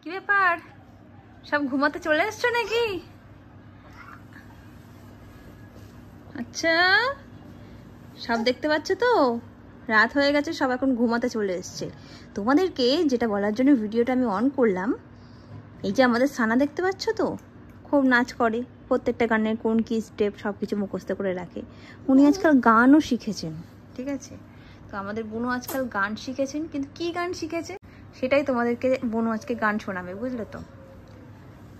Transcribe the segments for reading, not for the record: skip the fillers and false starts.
কি ব্যাপার, সব ঘুমাতে চলে এসছো নাকি? আচ্ছা, সব দেখতে পাচ্ছ তো, রাত হয়ে গেছে, সব এখন ঘুমাতে চলে এসছে। তোমাদেরকে যেটা বলার জন্য ভিডিওটা আমি অন করলাম, এই যে আমাদের সানা দেখতে পাচ্ছ তো, খুব নাচ করে, প্রত্যেকটা গানের কোন কি স্টেপ সব কিছু মুখস্থ করে রাখে। উনি আজকাল গানও শিখেছেন, ঠিক আছে? তো আমাদের বোনু আজকাল গান শিখেছেন, কিন্তু কি গান শিখেছে সেটাই তোমাদেরকে বোনু আজকে গান শোনাবে, বুঝলে তো?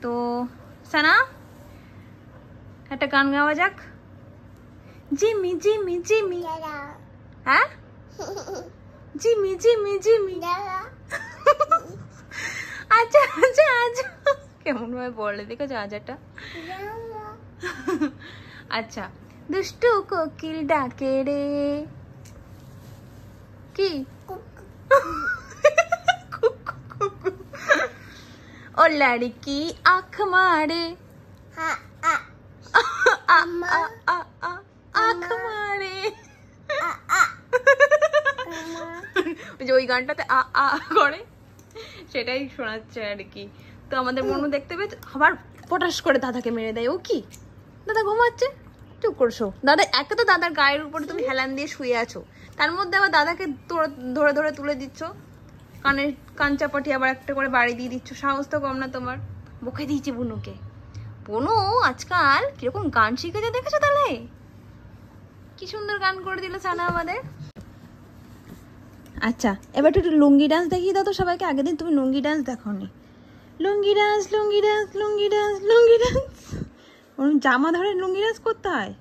তো সানা, একটা গান গাওয়া যাক। জিমি জিমি জিমি, হ্যাঁ জিমি জিমি জিমি, আচ্ছা আচ্ছা আচ্ছা, কেমন ভাবে বলে দেখেছো আজাটা। আচ্ছা, দুষ্টু কোকিল ডাকে রে, কি ও লড়কি আঁখ মারে, আঁখ মারে, যে ওই গানটাতে আ আ করে সেটাই শোনাচ্ছে আর কি। তো আমাদের মনু দেখতে পেয়ে আবার পটাশ করে দাদাকে মেরে দেয়। ও কি, দাদা ঘুমাচ্ছে, চুপ করছো। দাদা একটা তো দাদার গায়ের উপরে তুমি হেলান দিয়ে শুয়ে আছো, তার মধ্যে আবার দাদাকে ধরে ধরে তুলে দিচ্ছ, কানের কান চাপাটি আবার একটা করে বাড়ি দিয়ে দিচ্ছ। সাহস তো কম না তোমার। বকে দিয়েছি বুনুকে। বুনু আজকাল কিরকম গান শিখেছে দেখেছো তাহলে? কি সুন্দর গান করে দিল সানা আমাদের। আচ্ছা, এবার একটু লুঙ্গি ডান্স দেখিয়ে দাও তো সবাইকে। আগের দিন তুমি লুঙ্গি ডান্স দেখোনি। লুঙ্গি ডান্স, লুঙ্গি ডান্স, লুঙ্গি ডান্স, লুঙ্গি ডান্স। ওর জামা ধরে লুঙ্গি ডান্স করতে হয়।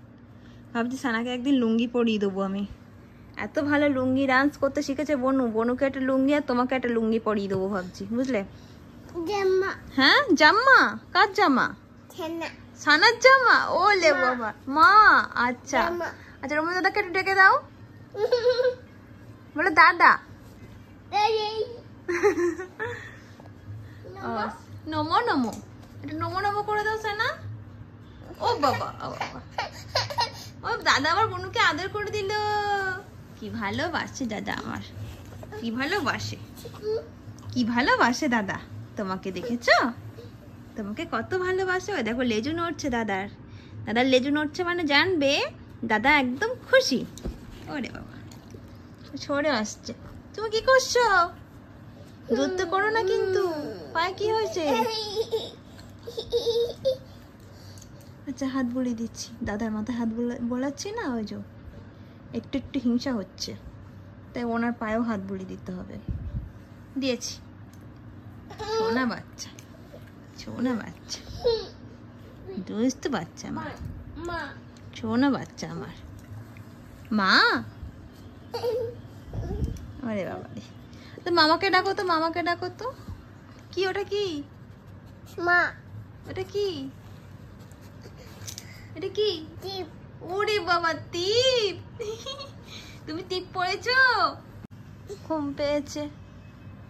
ভাবছি সানাকে একদিন লুঙ্গি পরিয়ে দেবো আমি। এত ভালো লুঙ্গি ডান্স করতে শিখেছে বনু। বনুকে একটা লুঙ্গি আর তোমাকে একটা লুঙ্গি পরিয়ে দেবো ভাবছি, বুঝলে? হ্যাঁ, জামা? কার জামা? সানার জামা? ও লে বাবা, মা। আচ্ছা আচ্ছা, রমা দাদাকে একটু ডেকে দাও, বলো দাদা। নমো নমো, একটু নমো নমো করে দাও সানা। ও বাবা, ও বাবা, ও দাদা আমার বনুকে আদর করে দিল। কি ভালোবাসে দাদা আমার, কি ভালোবাসে, কি ভালোবাসে দাদা তোমাকে। দেখেছো তোমাকে কত ভালোবাসে। ওই দেখো লেজু নড়ছে দাদার। দাদার লেজু নড়ছে মানে জানবে দাদা একদম খুশি। ওরে বাবা, সরে আসছে। তুমি কি করছো? ধরতে করো না কিন্তু, পায়ে কি হয়েছে? আচ্ছা, হাত বুলিয়ে দিচ্ছি, দাদার মাথায় হাত বোলাচ্ছি না, ওই যে একটু একটু হিংসা হচ্ছে, তাই ওনার পায়েও হাত বুলিয়ে দিতে হবে। দিয়েছি। সোনা বাচ্চা, সোনা বাচ্চা, দুষ্ট বাচ্চা আমার, সোনা বাচ্চা আমার মা। আরে বাবা রে, তো মামাকে ডাকো তো, মামাকে ডাকো তো। কি ওটা, কি মা? ওটা কি? এটা কি? টিপ। ওরে বাবা, টিপ। তুমি টিপ পড়েছো? ঘুম পেয়েছে,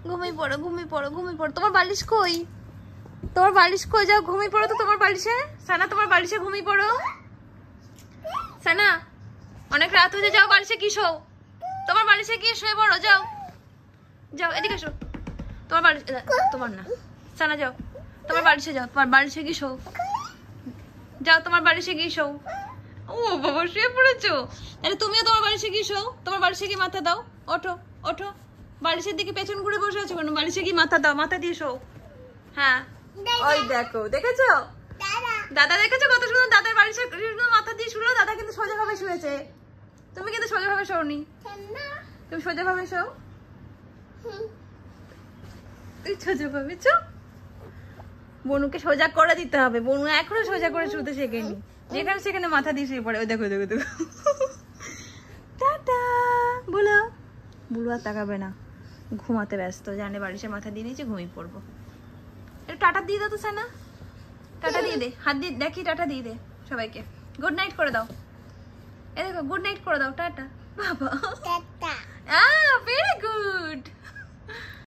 ঘুমিয়ে পড়ো, ঘুমিয়ে পড়ো, ঘুমিয়ে পড়ো। তোমার বালিশ কই? তোমার বালিশ কই? যাও ঘুমিয়ে পড়ো তো তোমার বালিশে। সানা, তোমার বালিশে ঘুমিয়ে পড়ো। সানা, অনেক রাত হয়েছে, যাও বালিশে কি শো, তোমার বালিশে গিয়ে শুয়ে পড়ো। যাও যাও, এদিকে এসো। তোমার বালিশ, তোমার না, সানা যাও তোমার বালিশে, যাও তোমার বালিশে গিয়ে শো। যাও তোমার বালিশে গিয়ে শো। ও বাবা, শুয়ে পড়েছো? তাহলে তুমিও তোমার বালিশে গিয়ে শো। তোমার বালিশে গিয়ে মাথা দাও। ওঠো ওঠো, বালিশের দিকে পেছন ঘুরে বসে আছো কেন? বালিশে গিয়ে মাথা দাও, মাথা দিয়ে শো। হ্যাঁ, ওই দেখো, দেখেছো দাদা? দেখেছো কত সুন্দর দাদার বালিশে মাথা দিয়ে শুলো? দাদা কিন্তু সোজা ভাবে শুয়েছে, তুমি কিন্তু সোজা ভাবে শোনি। তুমি সোজা ভাবে শো, তুই সোজা ভাবে শো। বনুকে সোজা করে দিতে হবে। বনু এখনো সোজা করে শুতে শেখেনি, যেখানে সেখানে মাথা দিয়ে শুয়ে পড়ে। ওই দেখো দেখো দেখো। টাটা বলো। বুলু আর তাকাবে না, ঘুমাতে ব্যস্ত, জানে বালিশে মাথা দিয়ে দিয়েছে, ঘুমিয়ে পড়বো। একটু টাটা দিয়ে দাও তো সানা, টাটা দিয়ে দে, হাত দিয়ে দেখি, টাটা দিয়ে দে সবাইকে। গুড নাইট করে দাও। এ দেখো, গুড নাইট করে দাও, টাটা বাবা। টাটা। Very good.